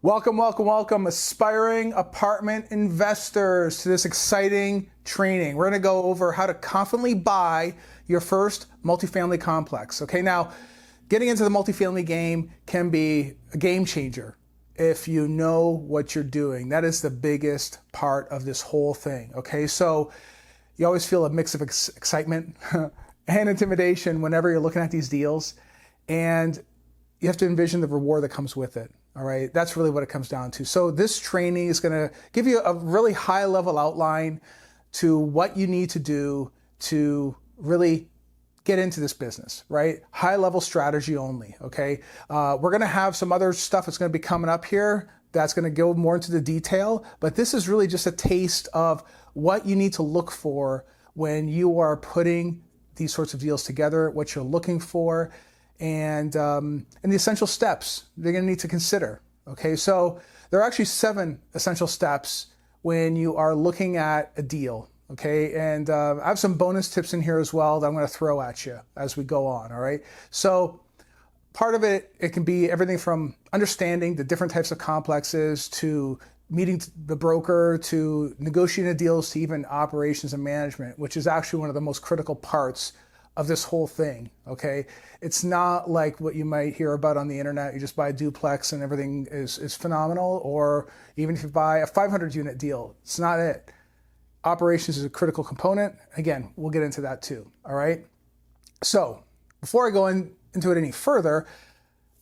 Welcome, welcome, welcome, aspiring apartment investors to this exciting training. We're gonna go over how to confidently buy your first multifamily complex. Okay, now getting into the multifamily game can be a game changer if you know what you're doing. That is the biggest part of this whole thing. Okay, so you always feel a mix of excitement and intimidation whenever you're looking at these deals, and you have to envision the reward that comes with it. All right, that's really what it comes down to. So this training is gonna give you a really high level outline to what you need to do to really get into this business, right? High level strategy only, okay? We're gonna have some other stuff that's gonna be coming up here that's gonna go more into the detail, but this is really just a taste of what you need to look for when you are putting these sorts of deals together, what you're looking for, and the essential steps they're going to need to consider. Okay, so there are actually 7 essential steps when you are looking at a deal. Okay, and I have some bonus tips in here as well that I'm going to throw at you as we go on. All right, so part of it can be everything from understanding the different types of complexes to meeting the broker to negotiating the deals to even operations and management, which is actually one of the most critical parts of this whole thing, okay? It's not like what you might hear about on the internet. You just buy a duplex and everything is phenomenal, or even if you buy a 500 unit deal, it's not it. Operations is a critical component. Again, we'll get into that too, all right? So before I go into it any further,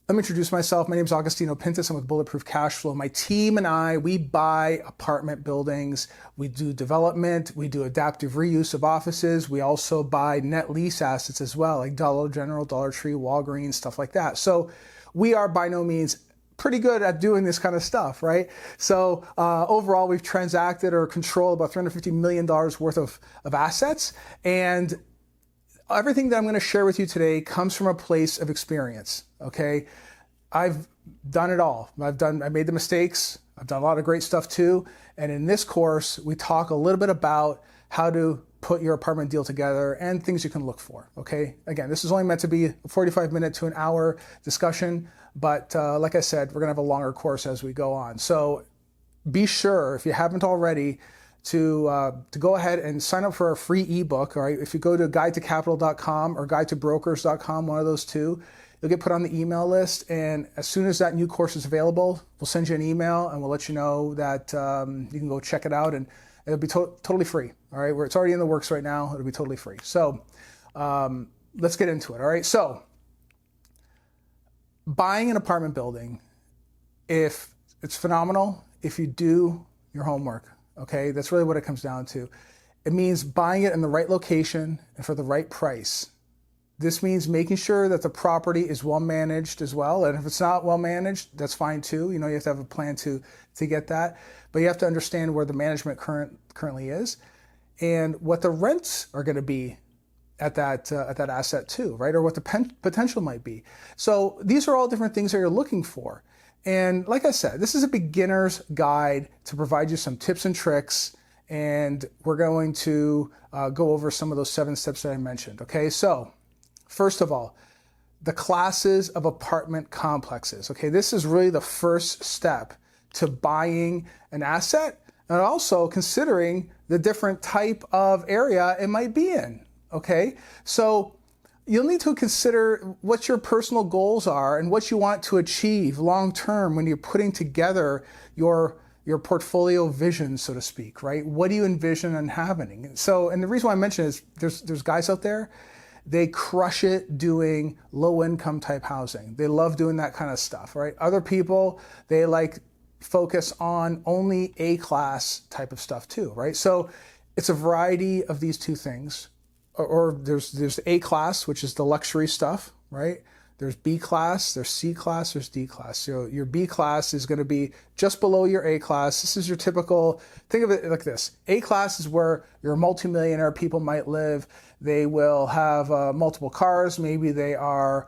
let me introduce myself. My name is Agostino Pintus. I'm with Bulletproof Cashflow. My team and I, we buy apartment buildings. We do development. We do adaptive reuse of offices. We also buy net lease assets as well, like Dollar General, Dollar Tree, Walgreens, stuff like that. So we are by no means pretty good at doing this kind of stuff, right? So overall, we've transacted or controlled about $350 million worth of assets. And everything that I'm going to share with you today comes from a place of experience, okay? I've done it all. I made the mistakes. I've done a lot of great stuff too. And in this course, we talk a little bit about how to put your apartment deal together and things you can look for, okay? Again, this is only meant to be a 45-minute to an hour discussion, but like I said, we're going to have a longer course as we go on. So be sure, if you haven't already, to go ahead and sign up for our free ebook. All right, if you go to guidetocapital.com or guidetobrokers.com, one of those two, you'll get put on the email list. And as soon as that new course is available, we'll send you an email and we'll let you know that you can go check it out, and it'll be totally free. All right, it's already in the works right now. It'll be totally free. So let's get into it. All right, so buying an apartment building, if it's phenomenal if you do your homework. Okay, that's really what it comes down to. It means buying it in the right location and for the right price. This means making sure that the property is well managed as well. And if it's not well managed, that's fine too. You know, you have to have a plan to get that. But you have to understand where the management currently is and what the rents are going to be at that asset too, right? Or what the potential might be. So these are all different things that you're looking for. And like I said, this is a beginner's guide to provide you some tips and tricks, and we're going to go over some of those 7 steps that I mentioned, okay? So first of all, the classes of apartment complexes, okay? This is really the first step to buying an asset and also considering the different type of area it might be in, okay? So you'll need to consider what your personal goals are and what you want to achieve long term when you're putting together your portfolio vision, so to speak, right? What do you envision and happening? So, and the reason why I mention it is there's guys out there, they crush it doing low income type housing. They love doing that kind of stuff, right? Other people, they like focus on only A-class type of stuff too, right? So it's a variety of these two things. Or there's A class, which is the luxury stuff, right? There's B class, there's C class, there's D class. So your B class is going to be just below your A class. This is your typical, think of it like this. A class is where your multimillionaire people might live. They will have multiple cars. Maybe they are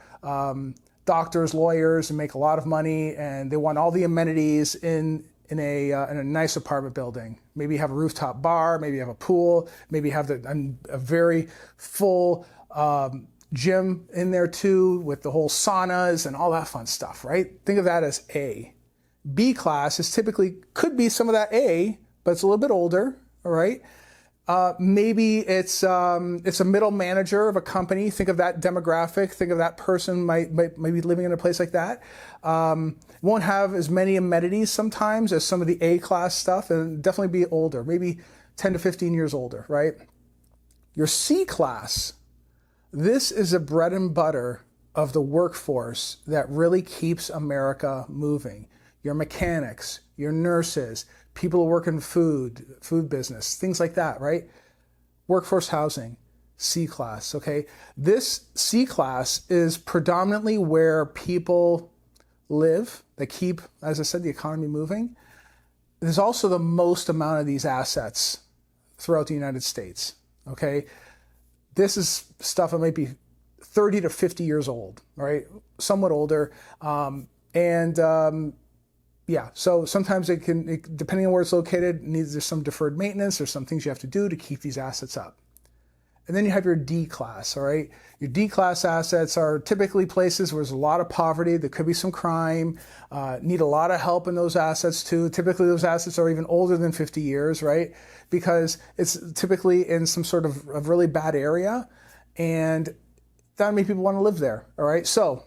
doctors, lawyers, and make a lot of money, and they want all the amenities in a nice apartment building. Maybe you have a rooftop bar, maybe you have a pool, maybe you have a very full gym in there too with the whole saunas and all that fun stuff, right? Think of that as A. B class is typically, could be some of that A, but it's a little bit older, all right? Maybe it's a middle manager of a company. Think of that demographic. Think of that person might be living in a place like that. Won't have as many amenities sometimes as some of the A-class stuff, and definitely be older, maybe 10 to 15 years older, right? Your C class, this is the bread and butter of the workforce that really keeps America moving. Your mechanics, your nurses, people who work in food business, things like that, right? Workforce housing, C class, okay? This C class is predominantly where people live. They keep, as I said, the economy moving. There's also the most amount of these assets throughout the United States, okay? This is stuff that might be 30 to 50 years old, right? Somewhat older. Yeah, so sometimes depending on where it's located, there's some deferred maintenance, there's some things you have to do to keep these assets up. And then you have your D class, all right? Your D class assets are typically places where there's a lot of poverty, there could be some crime, need a lot of help in those assets too. Typically those assets are even older than 50 years, right? Because it's typically in some sort of really bad area, and not many people want to live there, all right? So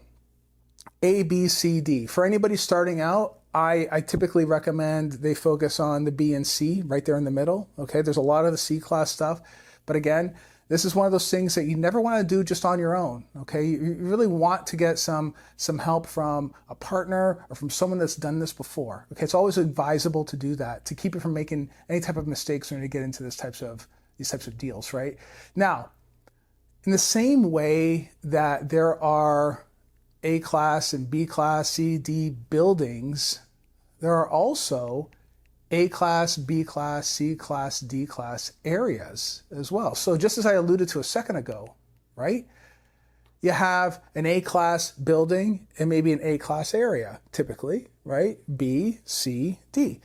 A, B, C, D. For anybody starting out, I typically recommend they focus on the B and C right there in the middle. Okay, there's a lot of the C class stuff, but again, this is one of those things that you never want to do just on your own. Okay, you really want to get some help from a partner or from someone that's done this before. Okay, it's always advisable to do that to keep you from making any type of mistakes when you get into these types of deals. Right now, in the same way that there are A class and B class, C, D buildings, there are also A class, B class, C class, D class areas as well. So just as I alluded to a second ago, right? You have an A class building and maybe an A class area, typically, right? B, C, D.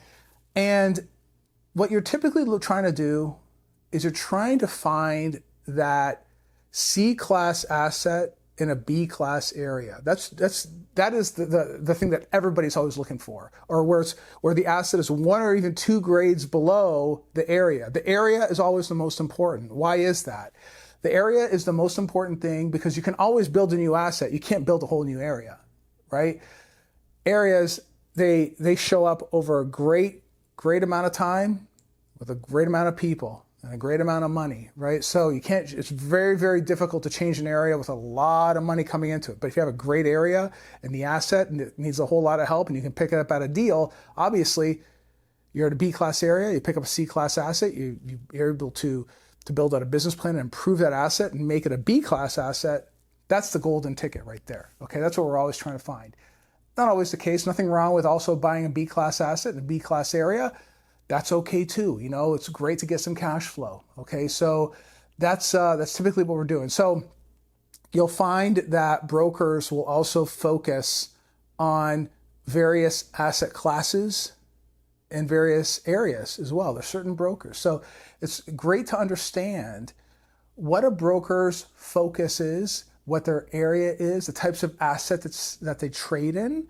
And what you're typically trying to do is you're trying to find that C class asset in a B class area. That is the thing that everybody's always looking for, or where the asset is 1 or even 2 grades below the area. The area is always the most important. Why is that? The area is the most important thing because you can always build a new asset. You can't build a whole new area, right? Areas, they show up over a great amount of time with a great amount of people and a great amount of money, right? So it's very, very difficult to change an area with a lot of money coming into it. But if you have a great area and the asset and it needs a whole lot of help and you can pick it up at a deal, obviously you're at a B class area, you pick up a C class asset, you're able to build out a business plan and improve that asset and make it a B class asset. That's the golden ticket right there. Okay, that's what we're always trying to find. Not always the case. Nothing wrong with also buying a B class asset in a B class area. That's okay too. You know, it's great to get some cash flow. Okay, so that's typically what we're doing. So you'll find that brokers will also focus on various asset classes in various areas as well. There's certain brokers. So it's great to understand what a broker's focus is, what their area is, the types of assets that they trade in.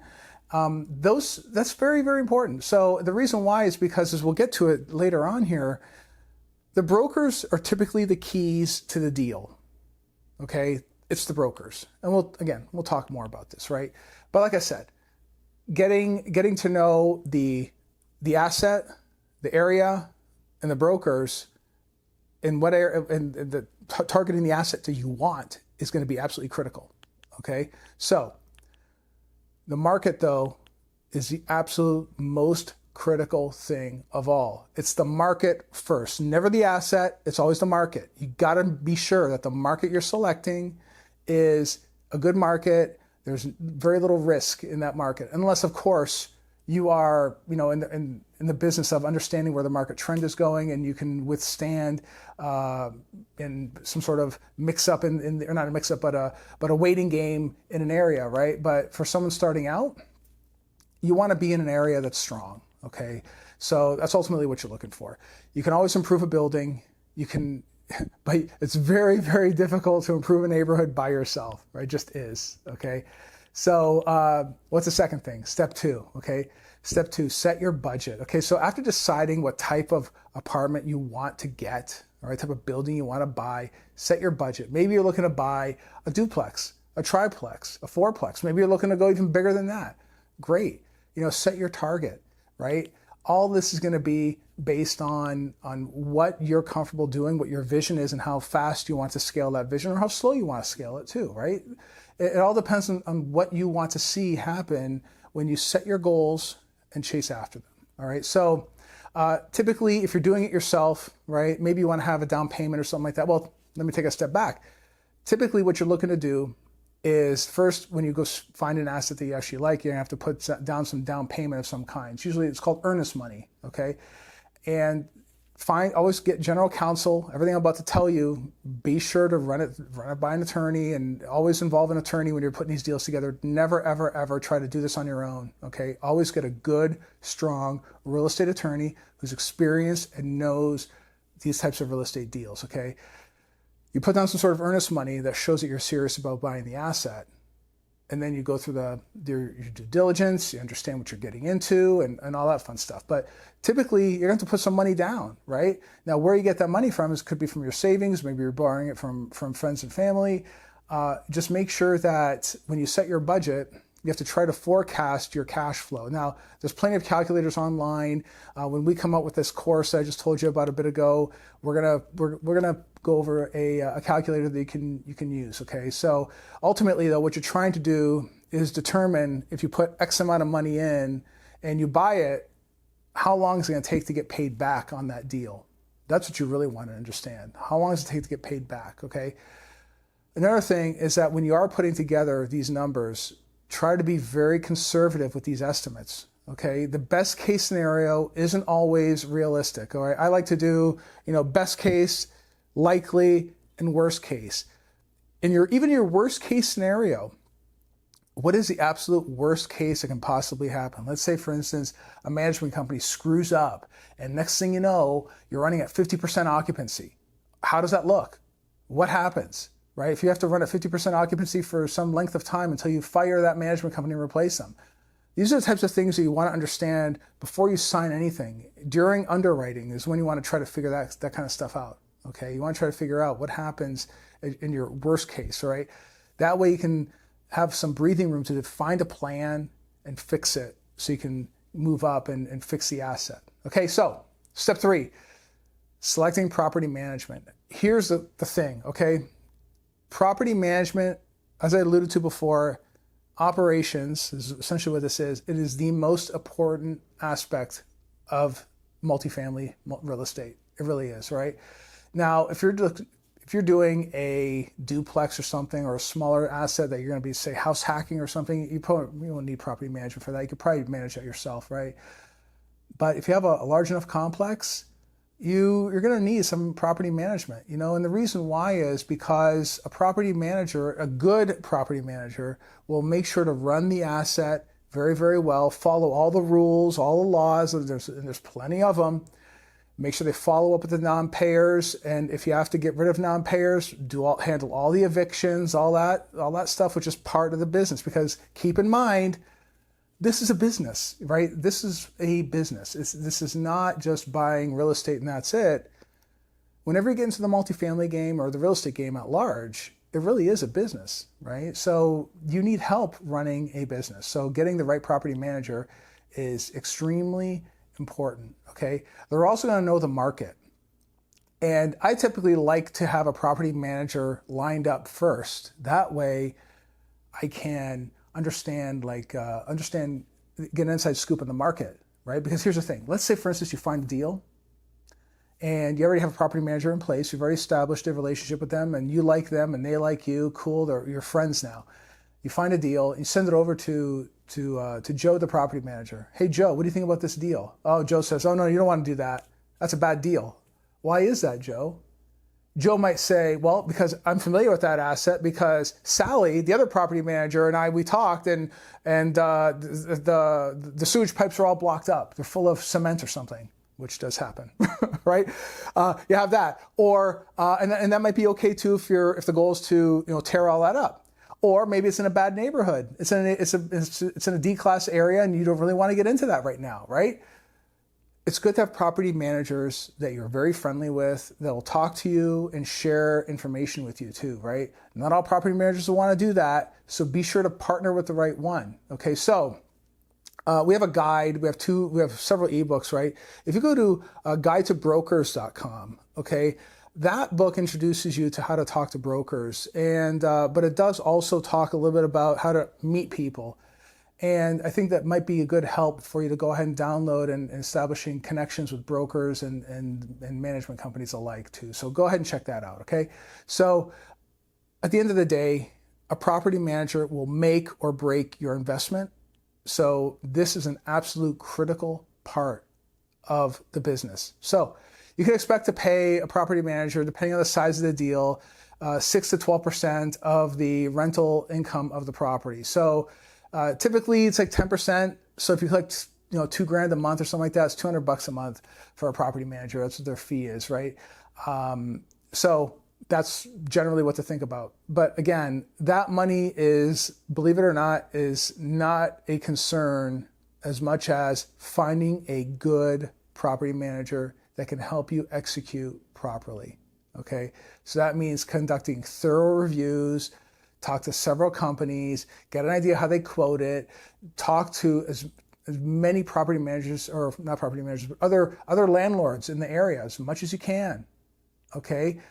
That's very, very important. So the reason why is because, as we'll get to it later on here, the brokers are typically the keys to the deal. Okay, it's the brokers, and we'll talk more about this, right? But like I said, getting to know the asset, the area, and the brokers, and what area and targeting the asset that you want is going to be absolutely critical. Okay, so the market, though, is the absolute most critical thing of all. It's the market first, never the asset. It's always the market. You got to be sure that the market you're selecting is a good market. There's very little risk in that market, unless, of course, you are, in the business of understanding where the market trend is going, and you can withstand in some sort of mix-up or not a mix-up, but a waiting game in an area, right? But for someone starting out, you want to be in an area that's strong. Okay, so that's ultimately what you're looking for. You can always improve a building. You can, but it's very, very difficult to improve a neighborhood by yourself, right? It just is. Okay. So what's the second thing? Step 2, okay? Step 2, set your budget. Okay, so after deciding what type of apartment you want to get, or what type of building you want to buy, set your budget. Maybe you're looking to buy a duplex, a triplex, a fourplex. Maybe you're looking to go even bigger than that. Great. Set your target, right? All this is going to be based on what you're comfortable doing, what your vision is, and how fast you want to scale that vision, or how slow you want to scale it too, right? It all depends on what you want to see happen when you set your goals and chase after them, all right? So typically, if you're doing it yourself, right, maybe you want to have a down payment or something like that. Well, let me take a step back. Typically, what you're looking to do is first, when you go find an asset that you actually like, you're gonna have to put down some down payment of some kind. Usually it's called earnest money, okay? And always get general counsel. Everything I'm about to tell you, be sure to run it by an attorney, and always involve an attorney when you're putting these deals together. Never, ever, ever try to do this on your own, okay? Always get a good, strong real estate attorney who's experienced and knows these types of real estate deals, okay? You put down some sort of earnest money that shows that you're serious about buying the asset. And then you go through your due diligence, you understand what you're getting into, and all that fun stuff. But typically, you're going to have to put some money down, right? Now, where you get that money from could be from your savings. Maybe you're borrowing it from friends and family. Just make sure that when you set your budget, you have to try to forecast your cash flow. Now, there's plenty of calculators online. When we come out with this course that I just told you about a bit ago, we're gonna go over a calculator that you can use. Okay, so ultimately, though, what you're trying to do is determine if you put X amount of money in and you buy it, how long is it going to take to get paid back on that deal? That's what you really want to understand. How long does it take to get paid back? Okay. Another thing is that when you are putting together these numbers, try to be very conservative with these estimates, okay? The best case scenario isn't always realistic, all right? I like to do, best case, likely, and worst case. Even your worst case scenario, what is the absolute worst case that can possibly happen? Let's say, for instance, a management company screws up, and next thing you know, you're running at 50% occupancy. How does that look? What happens? Right? If you have to run at 50% occupancy for some length of time until you fire that management company and replace them. These are the types of things that you want to understand before you sign anything. During underwriting is when you want to try to figure that kind of stuff out. Okay? You want to try to figure out what happens in your worst case, right? That way you can have some breathing room to find a plan and fix it so you can move up and fix the asset. Okay, so step 3, selecting property management. Here's the thing, okay? Property management, as I alluded to before, operations is essentially what this is. It is the most important aspect of multifamily real estate. It really is, right? Now, if you're doing a duplex or something, or a smaller asset that you're going to be, say, house hacking or something, you won't need property management for that. You could probably manage that yourself, right? But if you have a large enough complex, you're going to need some property management, and the reason why is because a good property manager will make sure to run the asset very, very well, follow all the rules, all the laws, and there's plenty of them. Make sure they follow up with the non-payers, and if you have to get rid of non-payers, handle all the evictions, all that stuff, which is part of the business. Because keep in mind, this is a business, right? This is a business. This is not just buying real estate and that's it. Whenever you get into the multifamily game or the real estate game at large, it really is a business, right? So you need help running a business. So getting the right property manager is extremely important, okay? They're also going to know the market. And I typically like to have a property manager lined up first. That way I can get an inside scoop on the market, right? Because here's the thing. Let's say, for instance, you find a deal and you already have a property manager in place. You've already established a relationship with them and you like them and they like you. Cool, they're your friends now. You find a deal, you send it over to Joe, the property manager. Hey, Joe, what do you think about this deal? Oh, Joe says, oh, no, you don't want to do that. That's a bad deal. Why is that, Joe? Joe might say, well, because I'm familiar with that asset because Sally, the other property manager, and we talked, and the sewage pipes are all blocked up. They're full of cement or something, which does happen, right? You have that, or and that might be okay too if the goal is to tear all that up. Or maybe it's in a bad neighborhood. It's in a D-class area and you don't really want to get into that right now, right? It's good to have property managers that you're very friendly with that will talk to you and share information with you too, right? Not all property managers will want to do that, so be sure to partner with the right one. Okay, so we have a guide. We have several ebooks, right? If you go to guidetobrokers.com, okay, that book introduces you to how to talk to brokers, and but it does also talk a little bit about how to meet people. And I think that might be a good help for you to go ahead and download and establishing connections with brokers and management companies alike too. So go ahead and check that out, okay? So at the end of the day, a property manager will make or break your investment. So this is an absolute critical part of the business. So you can expect to pay a property manager, depending on the size of the deal, 6 to 12% of the rental income of the property. So typically it's like 10%. So if you collect, $2,000 a month or something like that, it's $200 a month for a property manager. That's what their fee is, right? So that's generally what to think about. But again, that money is, believe it or not, is not a concern as much as finding a good property manager that can help you execute properly. Okay, so that means conducting thorough reviews, talk to several companies, get an idea how they quote it, talk to as many property managers, or not property managers, but other landlords in the area as much as you can. Okay,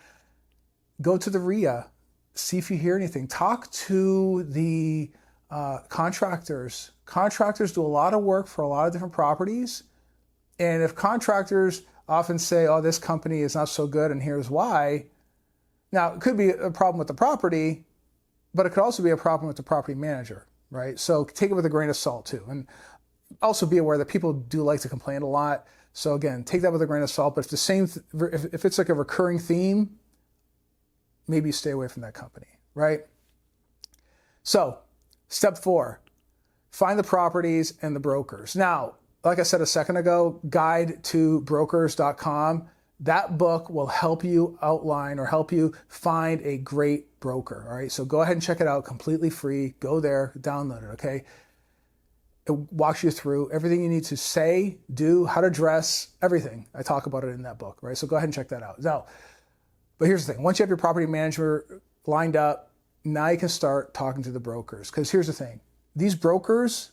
go to the RIA, see if you hear anything. Talk to the contractors. Contractors do a lot of work for a lot of different properties, and if contractors often say, oh, this company is not so good and here's why. Now, it could be a problem with the property, but it could also be a problem with the property manager, right? So take it with a grain of salt too. And also be aware that people do like to complain a lot. So again, take that with a grain of salt, but if it's like a recurring theme, maybe stay away from that company, right? So step 4, find the properties and the brokers. Now, like I said a second ago, guidetobrokers.com, that book will help you outline or help you find a great broker, all right? So go ahead and check it out, completely free. Go there, download it, okay? It walks you through everything you need to say, do, how to dress, everything. I talk about it in that book, right? So go ahead and check that out. Now, but here's the thing. Once you have your property manager lined up, now you can start talking to the brokers. Because here's the thing. These brokers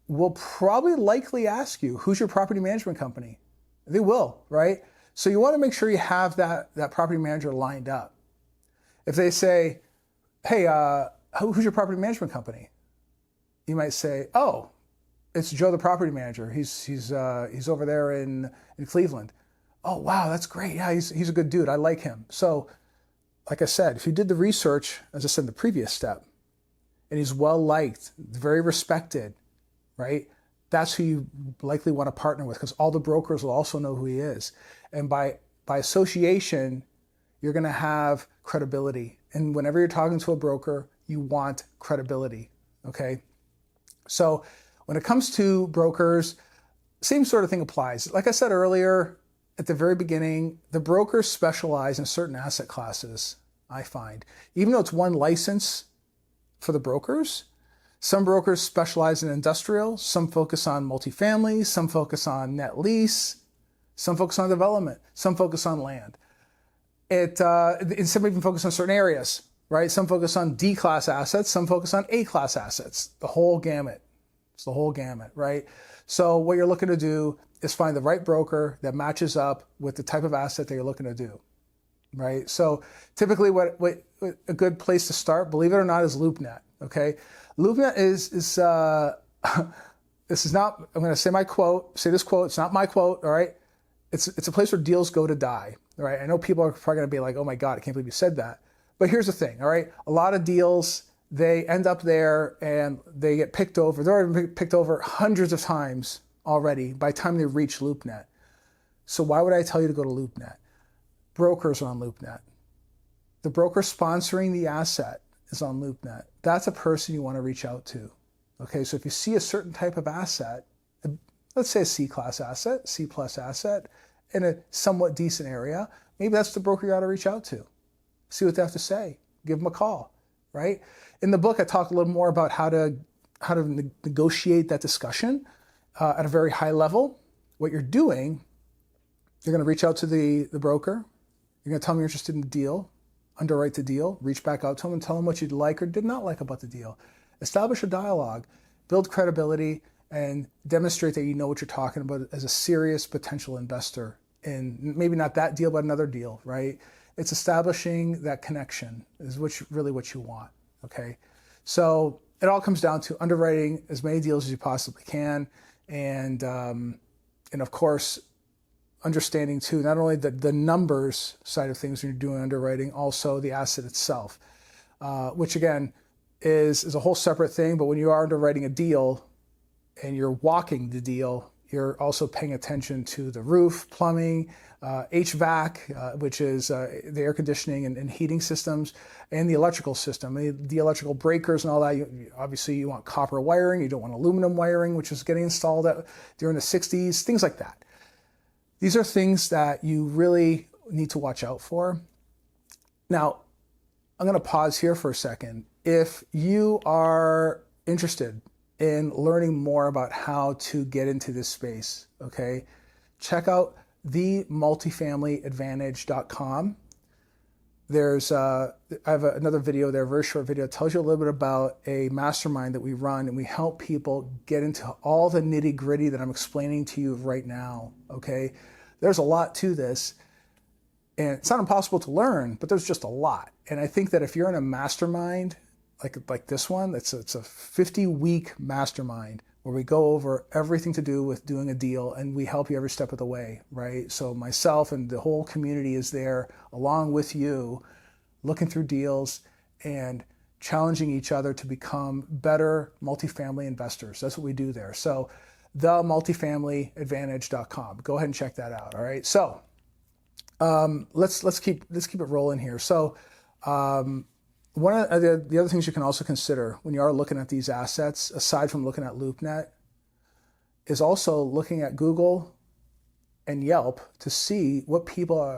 will probably likely ask you, who's your property management company? They will, right? So you want to make sure you have that property manager lined up. If they say, hey, who's your property management company? You might say, oh, it's Joe, the property manager. He's over there in Cleveland. Oh, wow, that's great. Yeah, he's a good dude. I like him. So, like I said, if you did the research, as I said in the previous step, and he's well-liked, very respected, right? That's who you likely want to partner with, because all the brokers will also know who he is. And by association, you're going to have credibility. And whenever you're talking to a broker, you want credibility, okay? So when it comes to brokers, same sort of thing applies. Like I said earlier, at the very beginning, the brokers specialize in certain asset classes, I find. Even though it's one license for the brokers, some brokers specialize in industrial, some focus on multifamily, some focus on net lease, some focus on development, some focus on land. And some even focus on certain areas, right? Some focus on D-class assets, some focus on A-class assets, the whole gamut. It's the whole gamut, right? So what you're looking to do is find the right broker that matches up with the type of asset that you're looking to do, right? So typically what a good place to start, believe it or not, is LoopNet, okay? LoopNet is this is not, I'm going to say this quote, it's not my quote, all right? It's a place where deals go to die, all right? I know people are probably going to be like, oh my God, I can't believe you said that. But here's the thing, all right? A lot of deals, they end up there and they get picked over. They're already picked over hundreds of times already by the time they reach LoopNet. So why would I tell you to go to LoopNet? Brokers are on LoopNet. The broker sponsoring the asset is on LoopNet. That's a person you want to reach out to. Okay, so if you see a certain type of asset, let's say a C-class asset, C-plus asset, in a somewhat decent area, maybe that's the broker you ought to reach out to. See what they have to say. Give them a call. right? In the book, I talk a little more about how to negotiate that discussion at a very high level. What you're doing, you're going to reach out to the broker. You're going to tell them you're interested in the deal, underwrite the deal, reach back out to them and tell them what you'd like or did not like about the deal. Establish a dialogue, build credibility, and demonstrate that you know what you're talking about as a serious potential investor in maybe not that deal, but another deal, right? It's establishing that connection is really what you want, okay? So it all comes down to underwriting as many deals as you possibly can, and of course, understanding too, not only the numbers side of things when you're doing underwriting, also the asset itself, which again is a whole separate thing. But when you are underwriting a deal and you're walking the deal, you're also paying attention to the roof, plumbing, HVAC, which is the air conditioning and heating systems, and the electrical system, the electrical breakers and all that. Obviously, you want copper wiring. You don't want aluminum wiring, which was getting installed during the 60s, things like that. These are things that you really need to watch out for. Now, I'm going to pause here for a second. If you are interested in learning more about how to get into this space, okay, check out themultifamilyadvantage.com. I have another video there, a very short video. It tells you a little bit about a mastermind that we run, and we help people get into all the nitty gritty that I'm explaining to you right now, okay? There's a lot to this, and it's not impossible to learn, but there's just a lot. And I think that if you're in a mastermind like this one, it's a 50-week mastermind where we go over everything to do with doing a deal, and we help you every step of the way, right? So myself and the whole community is there along with you, looking through deals and challenging each other to become better multifamily investors. That's what we do there. So themultifamilyadvantage.com. Go ahead and check that out. All right. So let's keep it rolling here. So one of the other things you can also consider when you are looking at these assets, aside from looking at LoopNet, is also looking at Google and Yelp to see what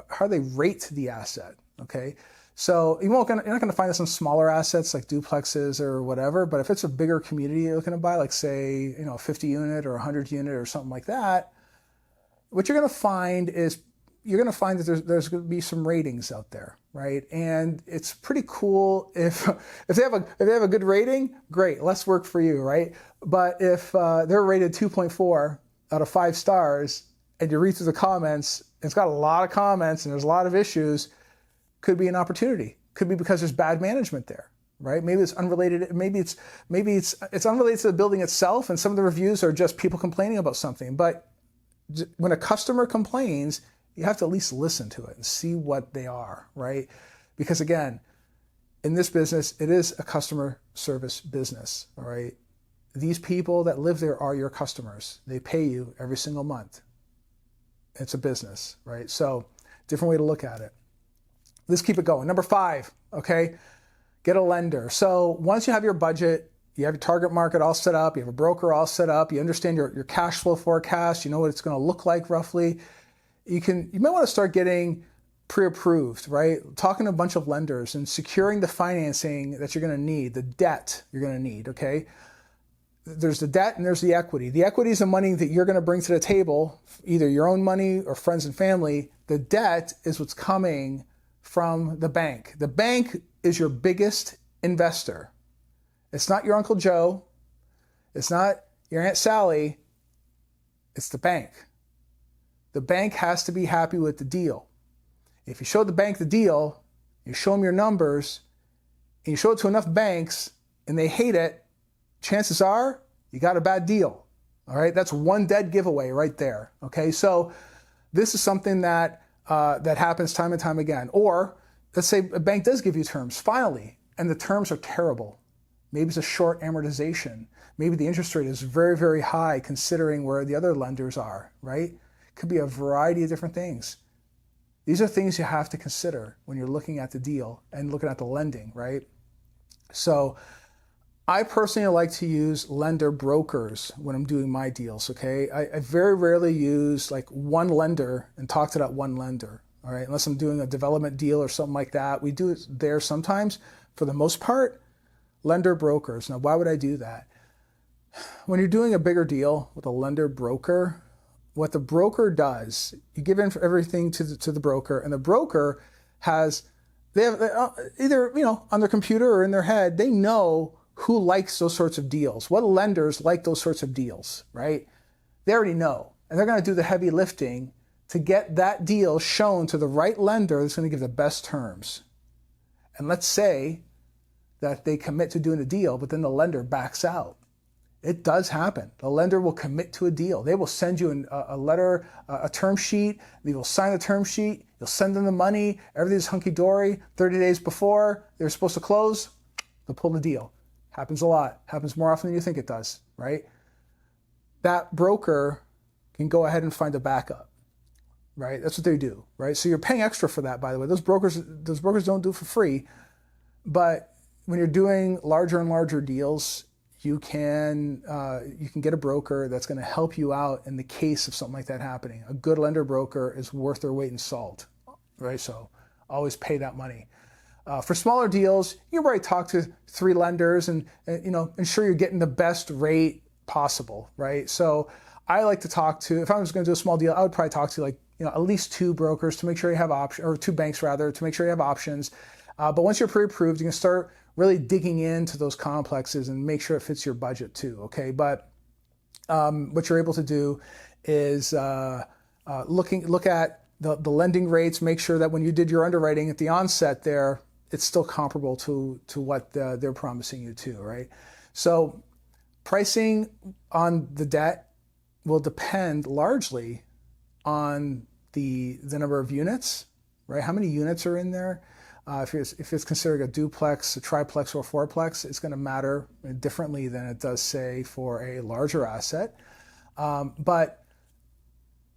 how they rate the asset. Okay. So you're not going to find this on smaller assets like duplexes or whatever, but if it's a bigger community you're looking to buy, like say, a 50 unit or 100 unit or something like that, what you're going to find is that there's going to be some ratings out there, right? And it's pretty cool if they have a good rating, great, less work for you, right? But if they're rated 2.4 out of 5 stars, and you read through the comments, it's got a lot of comments and there's a lot of issues, could be an opportunity. Could be because there's bad management there, right? Maybe it's unrelated. Maybe it's unrelated to the building itself, and some of the reviews are just people complaining about something. But when a customer complains, you have to at least listen to it and see what they are, right? Because again, in this business, it is a customer service business, all right? These people that live there are your customers. They pay you every single month. It's a business, right? So different way to look at it. Let's keep it going. Number 5, okay? Get a lender. So once you have your budget, you have your target market all set up, you have a broker all set up, you understand your cash flow forecast, you know what it's going to look like roughly, you might want to start getting pre-approved, right? Talking to a bunch of lenders and securing the financing that you're going to need, the debt you're going to need, okay? There's the debt and there's the equity. The equity is the money that you're going to bring to the table, either your own money or friends and family. The debt is what's coming from the bank. The bank is your biggest investor. It's not your Uncle Joe. It's not your Aunt Sally. It's the bank. The bank has to be happy with the deal. If you show the bank the deal, you show them your numbers, and you show it to enough banks, and they hate it, chances are you got a bad deal. All right, that's one dead giveaway right there. Okay, so this is something that happens time and time again. Or let's say a bank does give you terms finally, and the terms are terrible. Maybe it's a short amortization. Maybe the interest rate is very, very high considering where the other lenders are, right? Could be a variety of different things. These are things you have to consider when you're looking at the deal and looking at the lending, right? So I personally like to use lender brokers when I'm doing my deals, okay? I very rarely use like one lender and talk to that one lender, all right? Unless I'm doing a development deal or something like that. We do it there sometimes. For the most part, lender brokers. Now, why would I do that? When you're doing a bigger deal with a lender broker, what the broker does, you give in for everything to the broker, and the broker they have either, on their computer or in their head, they know who likes those sorts of deals. What lenders like those sorts of deals, right? They already know, and they're going to do the heavy lifting to get that deal shown to the right lender that's going to give the best terms. And let's say that they commit to doing a deal, but then the lender backs out. It does happen. The lender will commit to a deal. They will send you a letter, a term sheet. They will sign the term sheet. You'll send them the money. Everything's hunky-dory. 30 days before they're supposed to close, they'll pull the deal. Happens a lot. Happens more often than you think it does, right? That broker can go ahead and find a backup, right? That's what they do, right? So you're paying extra for that, by the way. Those brokers don't do it for free. But when you're doing larger and larger deals, you can get a broker that's going to help you out in the case of something like that happening. A good lender broker is worth their weight in salt, right? So always pay that money. For smaller deals, you can probably talk to 3 lenders and ensure you're getting the best rate possible, right? So I like to talk to, if I was going to do a small deal, I would probably talk to at least 2 brokers to make sure you have options, or 2 banks rather, to make sure you have options. But once you're pre-approved, you can start really digging into those complexes and make sure it fits your budget too, okay? But what you're able to do is look at the lending rates, make sure that when you did your underwriting at the onset there, it's still comparable to what they're promising you too, right? So pricing on the debt will depend largely on the number of units, right? How many units are in there? If it's considered a duplex, a triplex, or a fourplex, it's going to matter differently than it does, say, for a larger asset. But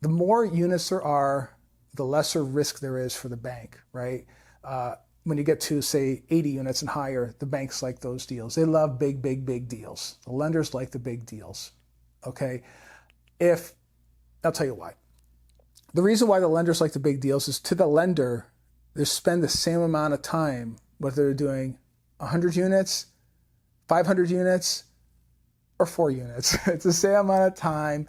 the more units there are, the lesser risk there is for the bank, right? When you get to, say, 80 units and higher, the banks like those deals. They love big, big, big deals. The lenders like the big deals, okay? I'll tell you why. The reason why the lenders like the big deals is, to the lender, they spend the same amount of time, whether they're doing 100 units, 500 units, or 4 units. It's the same amount of time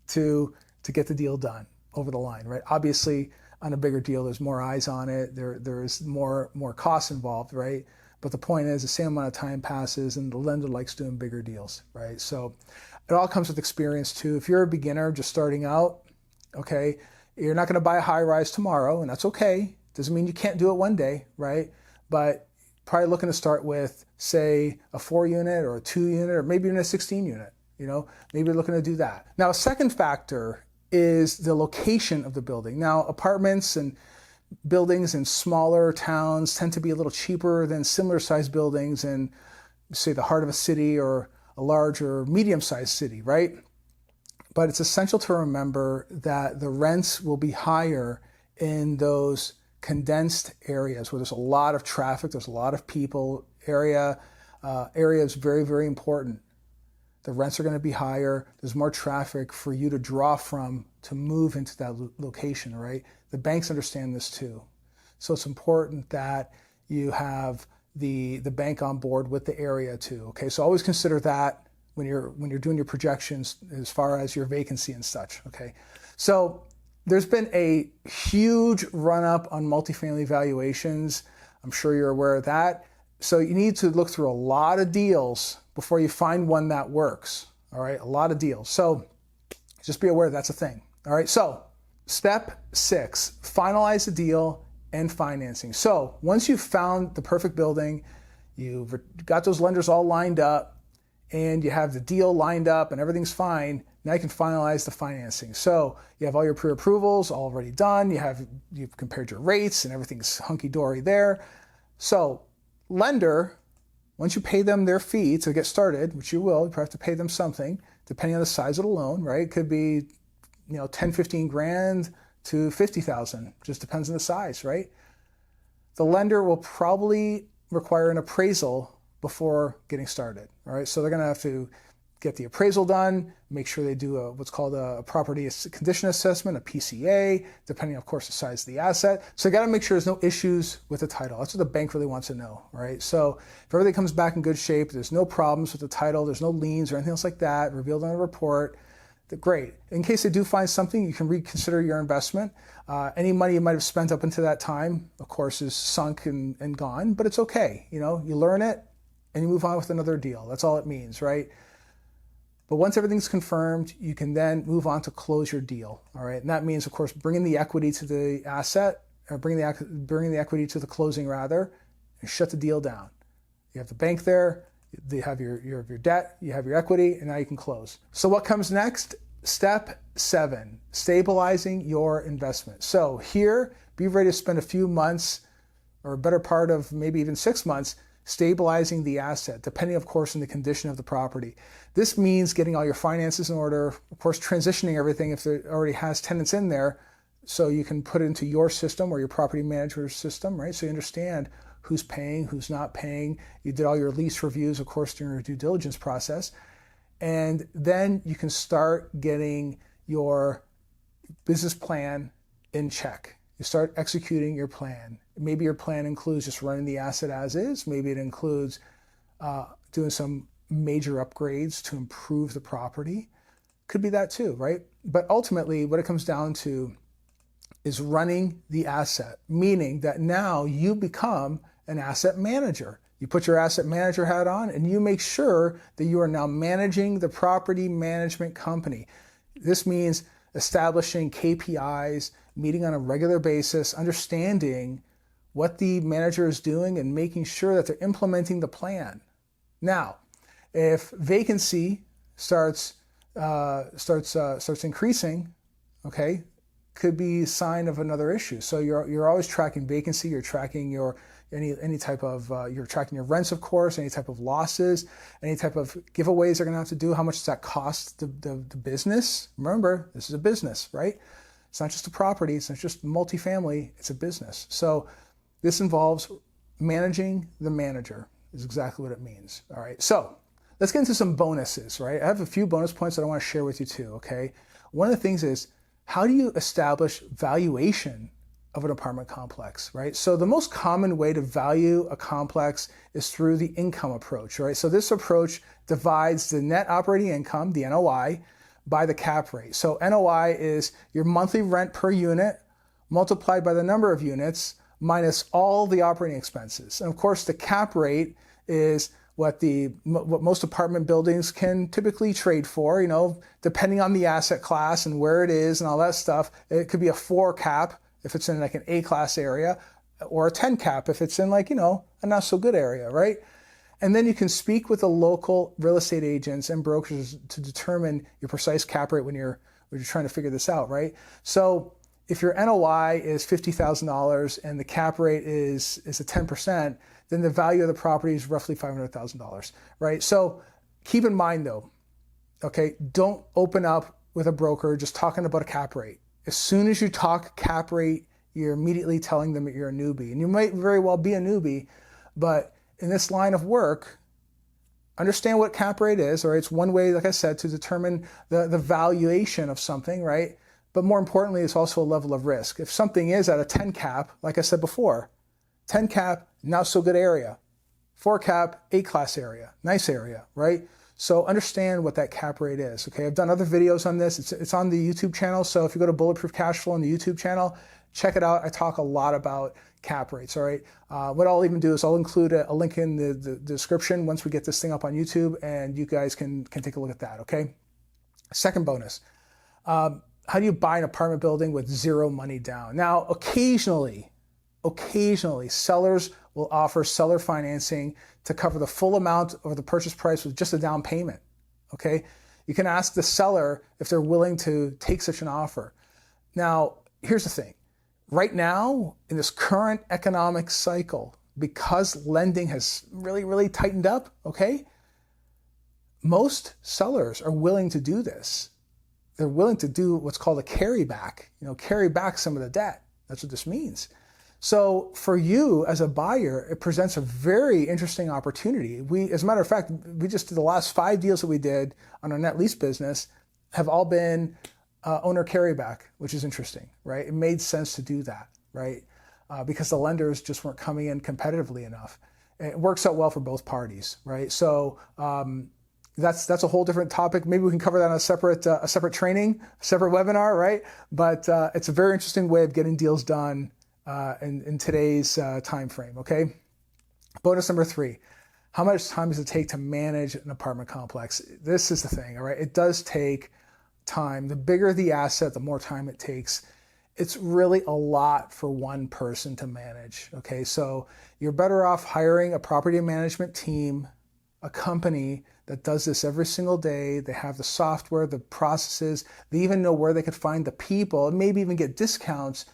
to get the deal done over the line, right? Obviously, on a bigger deal, there's more eyes on it. There's more costs involved, right? But the point is, the same amount of time passes, and the lender likes doing bigger deals, right? So it all comes with experience too. If you're a beginner just starting out, okay, you're not going to buy a high rise tomorrow, and that's okay. Doesn't mean you can't do it one day, right? But probably looking to start with, say, a 4 unit or a 2 unit, or maybe even a 16 unit, maybe you're looking to do that. Now, a second factor is the location of the building. Now, apartments and buildings in smaller towns tend to be a little cheaper than similar sized buildings in, say, the heart of a city or a large or medium-sized city, right? But it's essential to remember that the rents will be higher in those condensed areas where there's a lot of traffic, there's a lot of people. Area is very, very important. The rents are going to be higher. There's more traffic for you to draw from to move into that location, right? The banks understand this too. So it's important that you have the bank on board with the area too, okay? So always consider that when you're doing your projections as far as your vacancy and such, okay? So there's been a huge run-up on multifamily valuations. I'm sure you're aware of that. So you need to look through a lot of deals before you find one that works, all right? A lot of deals. So just be aware that's a thing, all right? So step 6, finalize the deal and financing. So once you've found the perfect building, you've got those lenders all lined up, and you have the deal lined up and everything's fine, now you can finalize the financing. So you have all your pre-approvals already done. You've compared your rates and everything's hunky-dory there. So lender, once you pay them their fee to get started, which you will, you probably have to pay them something, depending on the size of the loan, right? It could be 10, 15 grand to 50,000, just depends on the size, right? The lender will probably require an appraisal before getting started, all right? So they're gonna have to get the appraisal done, make sure they do what's called a property condition assessment, a PCA, depending, of course, the size of the asset. So you got to make sure there's no issues with the title. That's what the bank really wants to know, right? So if everything comes back in good shape, there's no problems with the title, there's no liens or anything else like that revealed on the report, great. In case they do find something, you can reconsider your investment. Any money you might have spent up until that time, of course, is sunk and gone, but it's okay. You learn it and you move on with another deal. That's all it means, right? But once everything's confirmed, you can then move on to close your deal, all right? And that means, of course, bringing the equity to the asset, or bringing the equity to the closing rather, and shut the deal down. You have the bank there, you have your debt, you have your equity, and now you can close. So what comes next? Step 7, stabilizing your investment. So here, be ready to spend a few months, or a better part of maybe even 6 months, stabilizing the asset, depending, of course, on the condition of the property. This means getting all your finances in order, of course, transitioning everything if it already has tenants in there, so you can put it into your system or your property manager's system, right? So you understand who's paying, who's not paying. You did all your lease reviews, of course, during your due diligence process. And then you can start getting your business plan in check. You start executing your plan. Maybe your plan includes just running the asset as is. Maybe it includes doing some major upgrades to improve the property. Could be that too, right? But ultimately, what it comes down to is running the asset, meaning that now you become an asset manager. You put your asset manager hat on and you make sure that you are now managing the property management company. This means establishing KPIs, meeting on a regular basis, understanding what the manager is doing and making sure that they're implementing the plan. Now, if vacancy starts increasing, okay, could be a sign of another issue. So you're always tracking vacancy. You're tracking your any type of you're tracking your rents, of course, any type of losses, any type of giveaways they're going to have to do. How much does that cost the business? Remember, this is a business, right? It's not just a property. It's not just multifamily. It's a business. So this involves managing the manager is exactly what it means. All right. So let's get into some bonuses, right? I have a few bonus points that I want to share with you too. Okay. One of the things is, how do you establish valuation of an apartment complex, right? So the most common way to value a complex is through the income approach, right? So this approach divides the net operating income, the NOI, by the cap rate. So NOI is your monthly rent per unit multiplied by the number of units minus all the operating expenses. And of course, the cap rate is what most apartment buildings can typically trade for, depending on the asset class and where it is and all that stuff. It could be a 4 cap if it's in like an A-class area, or a 10 cap if it's in like, a not so good area, right? And then you can speak with the local real estate agents and brokers to determine your precise cap rate when you're trying to figure this out, right? So if your NOI is $50,000 and the cap rate is a 10%, then the value of the property is roughly $500,000, right? So keep in mind though, okay, don't open up with a broker just talking about a cap rate. As soon as you talk cap rate, you're immediately telling them that you're a newbie. And you might very well be a newbie, but in this line of work, understand what cap rate is, or it's one way, like I said, to determine the valuation of something, right? But more importantly, it's also a level of risk. If something is at a 10 cap, like I said before, 10 cap, not so good area. 4 cap, A-class area, nice area, right? So understand what that cap rate is, okay? I've done other videos on this. It's on the YouTube channel. So if you go to Bulletproof Cashflow on the YouTube channel, check it out. I talk a lot about cap rates, all right? What I'll even do is I'll include a link in the description once we get this thing up on YouTube, and you guys can take a look at that, okay? Second bonus, how do you buy an apartment building with 0 money down? Now, occasionally, sellers will offer seller financing to cover the full amount of the purchase price with just a down payment, okay? You can ask the seller if they're willing to take such an offer. Now, here's the thing. Right now, in this current economic cycle, because lending has really, really tightened up, okay? Most sellers are willing to do this. They're willing to do what's called a carry back, carry back some of the debt. That's what this means. So for you as a buyer, it presents a very interesting opportunity. As a matter of fact, we just did the last 5 deals that we did on our net lease business have all been owner carryback, which is interesting, right? It made sense to do that, right? Because the lenders just weren't coming in competitively enough. It works out well for both parties, right? So that's a whole different topic. Maybe we can cover that on a separate training, a separate webinar, right? But it's a very interesting way of getting deals done in today's time frame, okay? Bonus number 3, how much time does it take to manage an apartment complex? This is the thing, all right? It does take time. The bigger the asset, the more time it takes. It's really a lot for one person to manage, okay? So you're better off hiring a property management team, a company that does this every single day. They have the software, the processes, they even know where they could find the people, and maybe even get discounts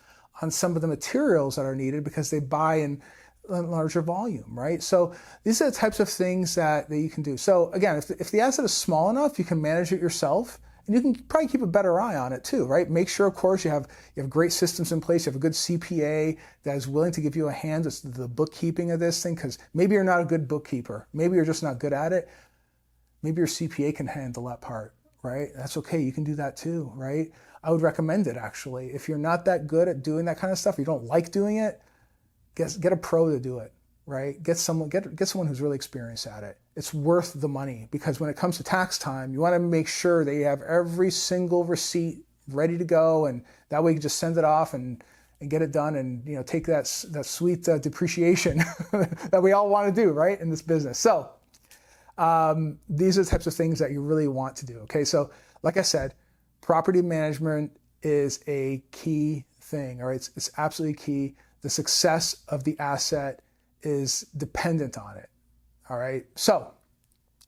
on some of the materials that are needed because they buy in larger volume, right? So these are the types of things that you can do. So again, if the asset is small enough, you can manage it yourself, and you can probably keep a better eye on it too, right? Make sure, of course, you have great systems in place. You have a good CPA that is willing to give you a hand with the bookkeeping of this thing, because maybe you're not a good bookkeeper. Maybe you're just not good at it. Maybe your CPA can handle that part, right? That's okay. You can do that too, right? I would recommend it, actually. If you're not that good at doing that kind of stuff, you don't like doing it, get a pro to do it, right? Get someone who's really experienced at it. It's worth the money, because when it comes to tax time, you want to make sure that you have every single receipt ready to go, and that way you can just send it off and get it done, and take that sweet depreciation that we all want to do, right, in this business. So these are the types of things that you really want to do. Okay, so like I said, property management is a key thing. All right, it's absolutely key. The success of the asset is dependent on it. All right, so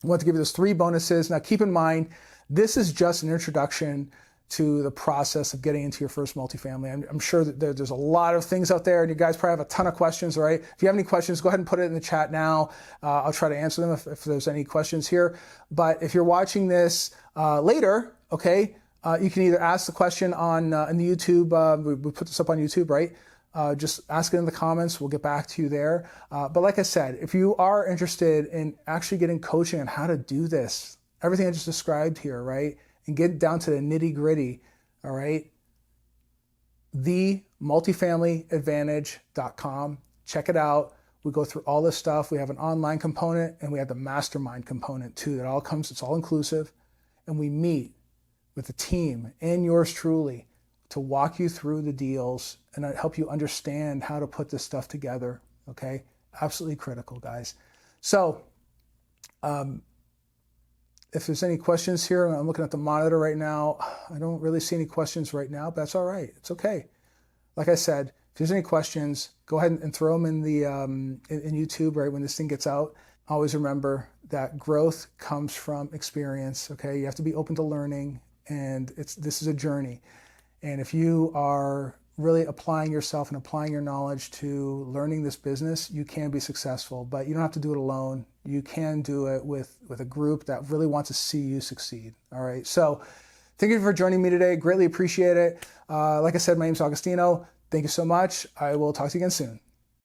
I want to give you those 3 bonuses. Now keep in mind, this is just an introduction to the process of getting into your first multifamily. I'm sure that there's a lot of things out there, and you guys probably have a ton of questions, all right? If you have any questions, go ahead and put it in the chat now. I'll try to answer them if there's any questions here. But if you're watching this later, okay, you can either ask the question in the YouTube, we put this up on YouTube, right? Just ask it in the comments. We'll get back to you there. But like I said, if you are interested in actually getting coaching on how to do this, everything I just described here, right? And get down to the nitty gritty, all right? themultifamilyadvantage.com. Check it out. We go through all this stuff. We have an online component, and we have the mastermind component too. It's all inclusive. And we meet with the team and yours truly to walk you through the deals and help you understand how to put this stuff together, okay? Absolutely critical, guys. So, if there's any questions here, I'm looking at the monitor right now. I don't really see any questions right now, but that's all right. It's okay. Like I said, if there's any questions, go ahead and throw them in the in YouTube, right, when this thing gets out. Always remember that growth comes from experience, okay? You have to be open to learning, and this is a journey. And if you are really applying yourself and applying your knowledge to learning this business, you can be successful, but you don't have to do it alone. You can do it with a group that really wants to see you succeed. All right. So thank you for joining me today. Greatly appreciate it. Like I said, my name is Agostino. Thank you so much. I will talk to you again soon.